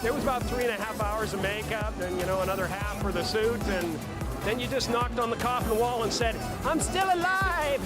It was about 3.5 hours of makeup, and another half for the suit, and then you just knocked on the coffin wall and said, "I'm still alive!"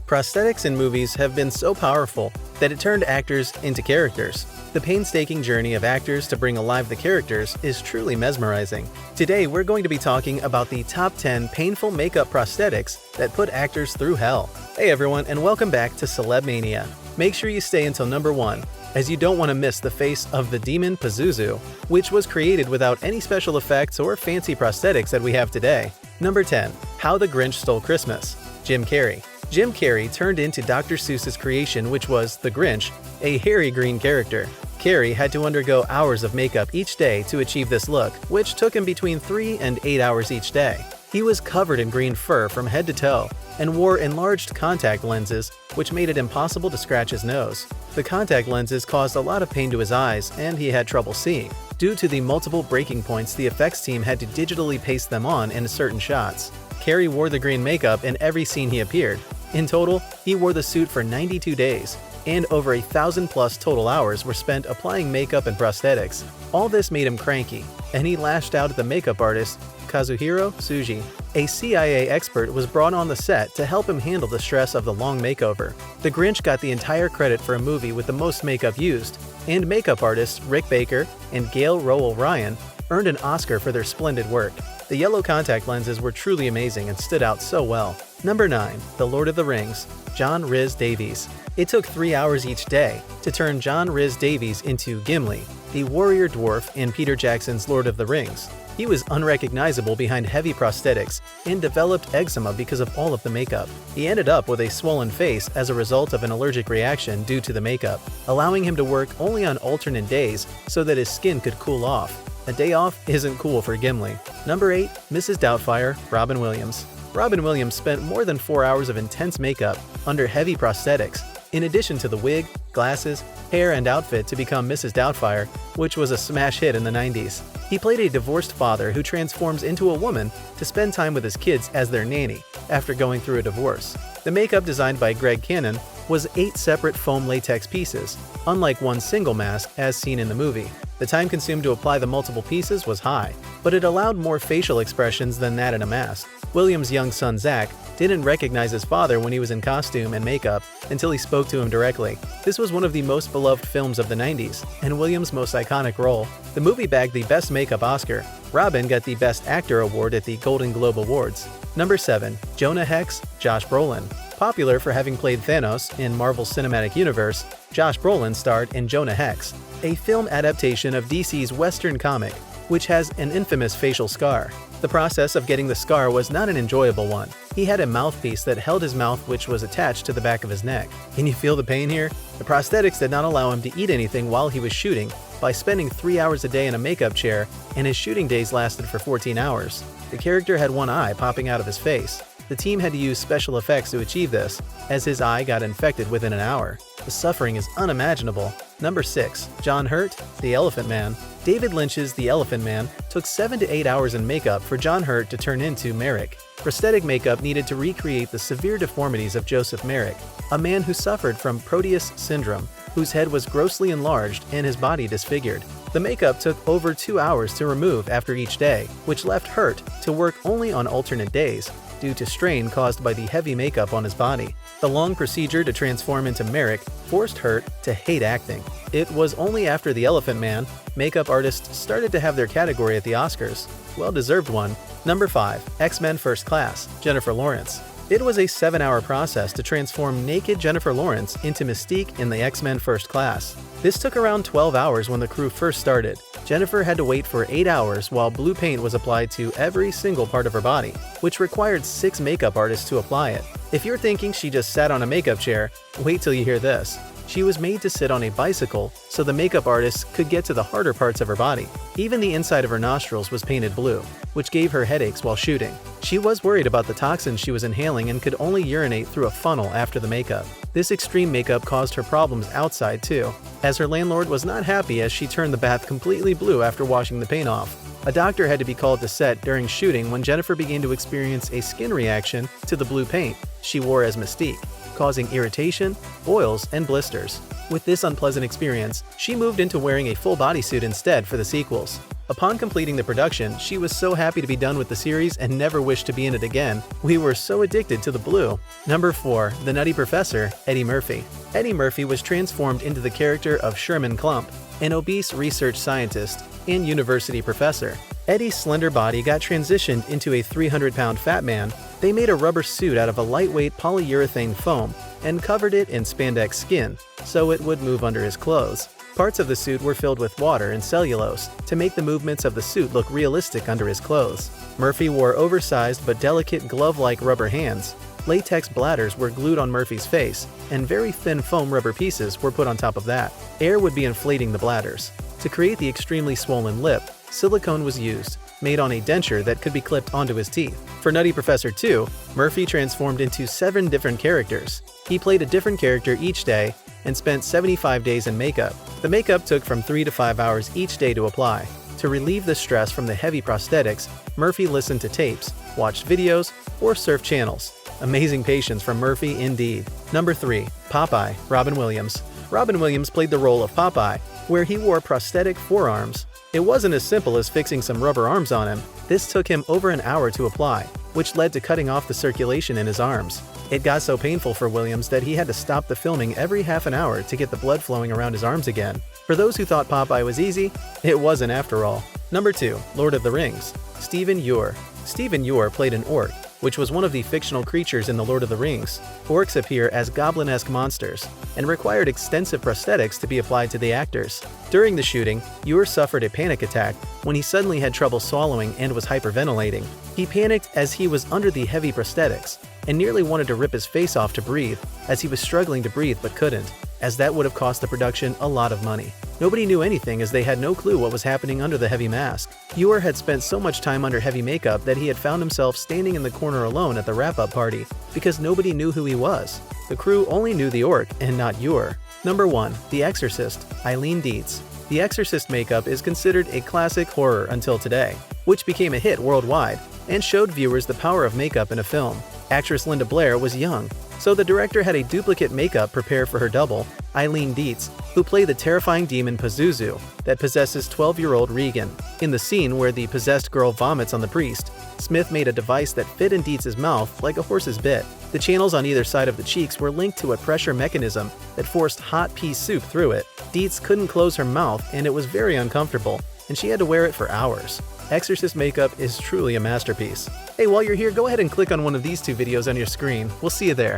Prosthetics in movies have been so powerful that it turned actors into characters. The painstaking journey of actors to bring alive the characters is truly mesmerizing. Today, we're going to be talking about the top 10 painful makeup prosthetics that put actors through hell. Hey everyone, and welcome back to Celeb Mania. Make sure you stay until number 1, as you don't want to miss the face of the demon Pazuzu, which was created without any special effects or fancy prosthetics that we have today. Number 10. How the Grinch Stole Christmas. Jim Carrey. Jim Carrey turned into Dr. Seuss's creation, which was the Grinch, a hairy green character. Carrey had to undergo hours of makeup each day to achieve this look, which took him between 3 and 8 hours each day. He was covered in green fur from head to toe and wore enlarged contact lenses, which made it impossible to scratch his nose. The contact lenses caused a lot of pain to his eyes, and he had trouble seeing. Due to the multiple breaking points, the effects team had to digitally paste them on in certain shots. Carrey wore the green makeup in every scene he appeared. In total, he wore the suit for 92 days, and over 1,000+ total hours were spent applying makeup and prosthetics. All this made him cranky, and he lashed out at the makeup artist Kazuhiro Tsuji. A CIA expert was brought on the set to help him handle the stress of the long makeover. The Grinch got the entire credit for a movie with the most makeup used, and makeup artists Rick Baker and Gail Rowell Ryan earned an Oscar for their splendid work. The yellow contact lenses were truly amazing and stood out so well. Number 9. The Lord of the Rings. John Rhys Davies. It took 3 hours each day to turn John Rhys Davies into Gimli, the warrior dwarf in Peter Jackson's Lord of the Rings. He was unrecognizable behind heavy prosthetics and developed eczema because of all of the makeup. He ended up with a swollen face as a result of an allergic reaction due to the makeup, allowing him to work only on alternate days so that his skin could cool off. A day off isn't cool for Gimli. Number 8. Mrs. Doubtfire, Robin Williams. Robin Williams spent more than 4 hours of intense makeup under heavy prosthetics, in addition to the wig, glasses, hair, and outfit to become Mrs. Doubtfire, which was a smash hit in the 90s. He played a divorced father who transforms into a woman to spend time with his kids as their nanny after going through a divorce. The makeup, designed by Greg Cannon, was 8 separate foam latex pieces, unlike one single mask as seen in the movie. The time consumed to apply the multiple pieces was high, but it allowed more facial expressions than that in a mask. Williams' young son Zach didn't recognize his father when he was in costume and makeup until he spoke to him directly. This was one of the most beloved films of the 90s, and Williams' most iconic role. The movie bagged the Best Makeup Oscar. Robin got the Best Actor award at the Golden Globe Awards. Number 7. Jonah Hex, Josh Brolin. Popular for having played Thanos in Marvel's Cinematic Universe, Josh Brolin starred in Jonah Hex, a film adaptation of DC's Western comic, which has an infamous facial scar. The process of getting the scar was not an enjoyable one. He had a mouthpiece that held his mouth, which was attached to the back of his neck. Can you feel the pain here? The prosthetics did not allow him to eat anything while he was shooting by spending 3 hours a day in a makeup chair, and his shooting days lasted for 14 hours. The character had one eye popping out of his face. The team had to use special effects to achieve this, as his eye got infected within an hour. The suffering is unimaginable. Number 6. John Hurt, the Elephant Man. David Lynch's The Elephant Man took 7 to 8 hours in makeup for John Hurt to turn into Merrick. Prosthetic makeup needed to recreate the severe deformities of Joseph Merrick, a man who suffered from Proteus syndrome, whose head was grossly enlarged and his body disfigured. The makeup took over 2 hours to remove after each day, which left Hurt to work only on alternate days, due to strain caused by the heavy makeup on his body. The long procedure to transform into Merrick forced Hurt to hate acting. It was only after The Elephant Man, makeup artists started to have their category at the Oscars. Well-deserved one. Number 5. X-Men First Class, Jennifer Lawrence. It was a 7-hour process to transform naked Jennifer Lawrence into Mystique in the X-Men First Class. This took around 12 hours when the crew first started. Jennifer had to wait for 8 hours while blue paint was applied to every single part of her body, which required 6 makeup artists to apply it. If you're thinking she just sat on a makeup chair, wait till you hear this. She was made to sit on a bicycle so the makeup artists could get to the harder parts of her body. Even the inside of her nostrils was painted blue, which gave her headaches while shooting. She was worried about the toxins she was inhaling and could only urinate through a funnel after the makeup. This extreme makeup caused her problems outside too, as her landlord was not happy as she turned the bath completely blue after washing the paint off. A doctor had to be called to set during shooting when Jennifer began to experience a skin reaction to the blue paint she wore as Mystique. causing irritation, boils, and blisters. With this unpleasant experience, she moved into wearing a full bodysuit instead for the sequels. Upon completing the production, she was so happy to be done with the series and never wished to be in it again. We were so addicted to the blue. Number 4. The Nutty Professor, Eddie Murphy. Eddie Murphy was transformed into the character of Sherman Klump, an obese research scientist and university professor. Eddie's slender body got transitioned into a 300-pound fat man. They made a rubber suit out of a lightweight polyurethane foam and covered it in spandex skin, so it would move under his clothes. Parts of the suit were filled with water and cellulose to make the movements of the suit look realistic under his clothes. Murphy wore oversized but delicate glove-like rubber hands. Latex bladders were glued on Murphy's face, and very thin foam rubber pieces were put on top of that. Air would be inflating the bladders. To create the extremely swollen lip, silicone was used, made on a denture that could be clipped onto his teeth. For Nutty Professor 2, Murphy transformed into 7 different characters. He played a different character each day and spent 75 days in makeup. The makeup took from 3 to 5 hours each day to apply. To relieve the stress from the heavy prosthetics, Murphy listened to tapes, watched videos, or surfed channels. Amazing patience from Murphy indeed. Number 3. Popeye, Robin Williams. Robin Williams played the role of Popeye, where he wore prosthetic forearms. It wasn't as simple as fixing some rubber arms on him. This took him over an hour to apply, which led to cutting off the circulation in his arms. It got so painful for Williams that he had to stop the filming every half an hour to get the blood flowing around his arms again. For those who thought Popeye was easy, it wasn't after all. Number 2. Lord of the Rings. Stephen Ure. Stephen Ure played an orc, which was one of the fictional creatures in The Lord of the Rings. Orcs appear as goblin-esque monsters and required extensive prosthetics to be applied to the actors. During the shooting, Ure suffered a panic attack when he suddenly had trouble swallowing and was hyperventilating. He panicked as he was under the heavy prosthetics and nearly wanted to rip his face off to breathe, as he was struggling to breathe but couldn't, as that would have cost the production a lot of money. Nobody knew anything as they had no clue what was happening under the heavy mask. Ure had spent so much time under heavy makeup that he had found himself standing in the corner alone at the wrap-up party because nobody knew who he was. The crew only knew the orc and not Ure. Number 1. The Exorcist, Eileen Dietz. The Exorcist makeup is considered a classic horror until today, which became a hit worldwide and showed viewers the power of makeup in a film. Actress Linda Blair was young, so the director had a duplicate makeup prepared for her double, Eileen Dietz, who played the terrifying demon Pazuzu that possesses 12-year-old Regan. In the scene where the possessed girl vomits on the priest, Smith made a device that fit in Dietz's mouth like a horse's bit. The channels on either side of the cheeks were linked to a pressure mechanism that forced hot pea soup through it. Dietz couldn't close her mouth and it was very uncomfortable, and she had to wear it for hours. Exorcist makeup is truly a masterpiece. Hey, while you're here, go ahead and click on one of these 2 videos on your screen. We'll see you there.